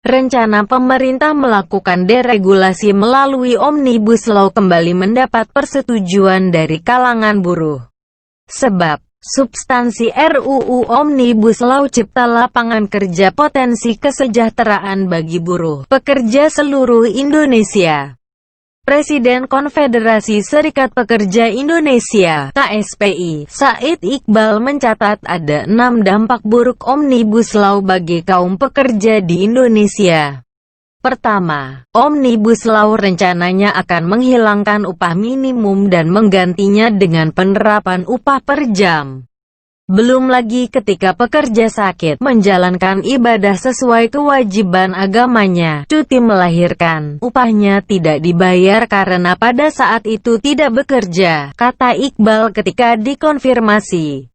Rencana pemerintah melakukan deregulasi melalui Omnibus Law kembali mendapat persetujuan dari kalangan buruh. Sebab, substansi RUU Omnibus Law Cipta Lapangan Kerja potensi kesejahteraan bagi buruh pekerja seluruh Indonesia. Presiden Konfederasi Serikat Pekerja Indonesia (KSPI), Said Iqbal mencatat ada 6 dampak buruk Omnibus Law bagi kaum pekerja di Indonesia. Pertama, Omnibus Law rencananya akan menghilangkan upah minimum dan menggantinya dengan penerapan upah per jam. Belum lagi ketika pekerja sakit, menjalankan ibadah sesuai kewajiban agamanya, cuti melahirkan, upahnya tidak dibayar karena pada saat itu tidak bekerja, kata Iqbal ketika dikonfirmasi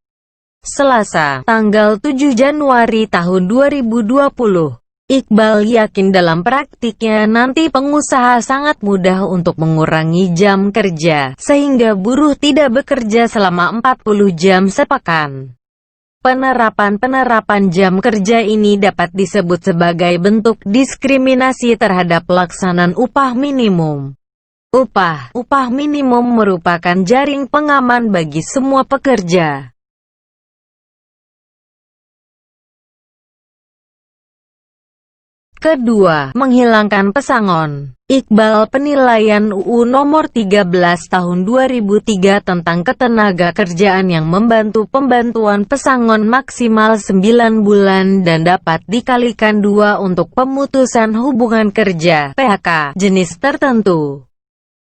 Selasa, tanggal 7 Januari tahun 2020. Iqbal yakin dalam praktiknya nanti pengusaha sangat mudah untuk mengurangi jam kerja, sehingga buruh tidak bekerja selama 40 jam sepekan. Penerapan jam kerja ini dapat disebut sebagai bentuk diskriminasi terhadap pelaksanaan upah minimum. Upah minimum merupakan jaring pengaman bagi semua pekerja. Kedua, menghilangkan pesangon. Iqbal penilaian UU Nomor 13 Tahun 2003 tentang ketenagakerjaan yang membantu pembantuan pesangon maksimal 9 bulan dan dapat dikalikan 2 untuk pemutusan hubungan kerja (PHK) jenis tertentu.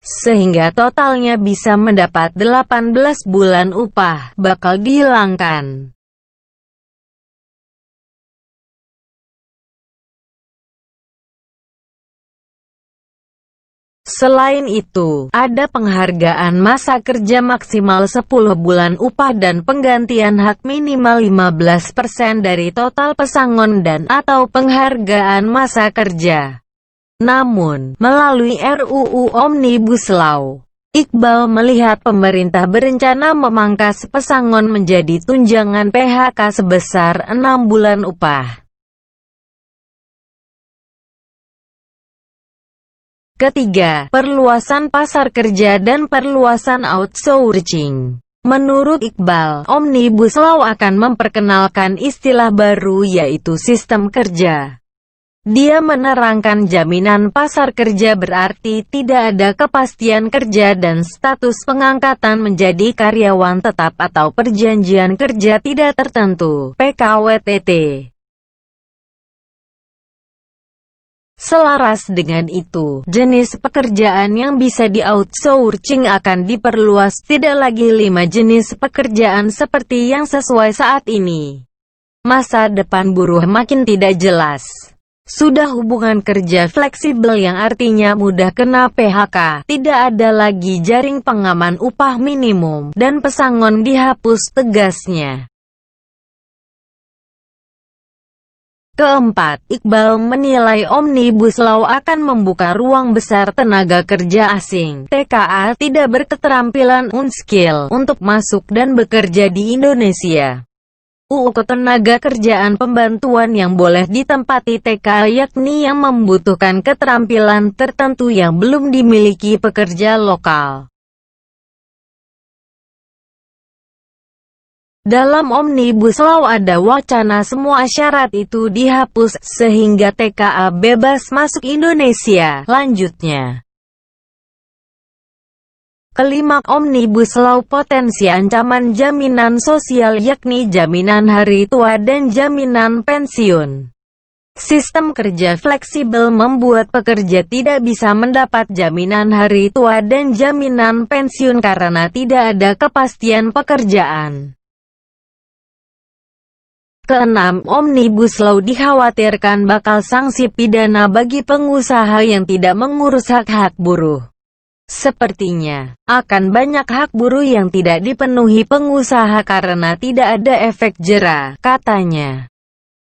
Sehingga totalnya bisa mendapat 18 bulan upah, bakal dihilangkan. Selain itu, ada penghargaan masa kerja maksimal 10 bulan upah dan penggantian hak minimal 15% dari total pesangon dan atau penghargaan masa kerja. Namun, melalui RUU Omnibus Law, Iqbal melihat pemerintah berencana memangkas pesangon menjadi tunjangan PHK sebesar 6 bulan upah. Ketiga, perluasan pasar kerja dan perluasan outsourcing. Menurut Iqbal, Omnibus Law akan memperkenalkan istilah baru yaitu sistem kerja. Dia menerangkan jaminan pasar kerja berarti tidak ada kepastian kerja dan status pengangkatan menjadi karyawan tetap atau perjanjian kerja tidak tertentu (PKWTT). Selaras dengan itu, jenis pekerjaan yang bisa di-outsourcing akan diperluas, tidak lagi 5 jenis pekerjaan seperti yang sesuai saat ini. Masa depan buruh makin tidak jelas. Sudah hubungan kerja fleksibel yang artinya mudah kena PHK, tidak ada lagi jaring pengaman upah minimum, dan pesangon dihapus, tegasnya. Keempat, Iqbal menilai Omnibus Law akan membuka ruang besar tenaga kerja asing (TKA) tidak berketerampilan unskill untuk masuk dan bekerja di Indonesia. UU Ketenagakerjaan pembantuan yang boleh ditempati TKA yakni yang membutuhkan keterampilan tertentu yang belum dimiliki pekerja lokal. Dalam Omnibus Law ada wacana semua syarat itu dihapus, sehingga TKA bebas masuk Indonesia, lanjutnya. Kelima, Omnibus Law potensi ancaman jaminan sosial yakni jaminan hari tua dan jaminan pensiun. Sistem kerja fleksibel membuat pekerja tidak bisa mendapat jaminan hari tua dan jaminan pensiun karena tidak ada kepastian pekerjaan. Keenam, Omnibus Law dikhawatirkan bakal sanksi pidana bagi pengusaha yang tidak mengurus hak-hak buruh. Sepertinya, akan banyak hak buruh yang tidak dipenuhi pengusaha karena tidak ada efek jera, katanya.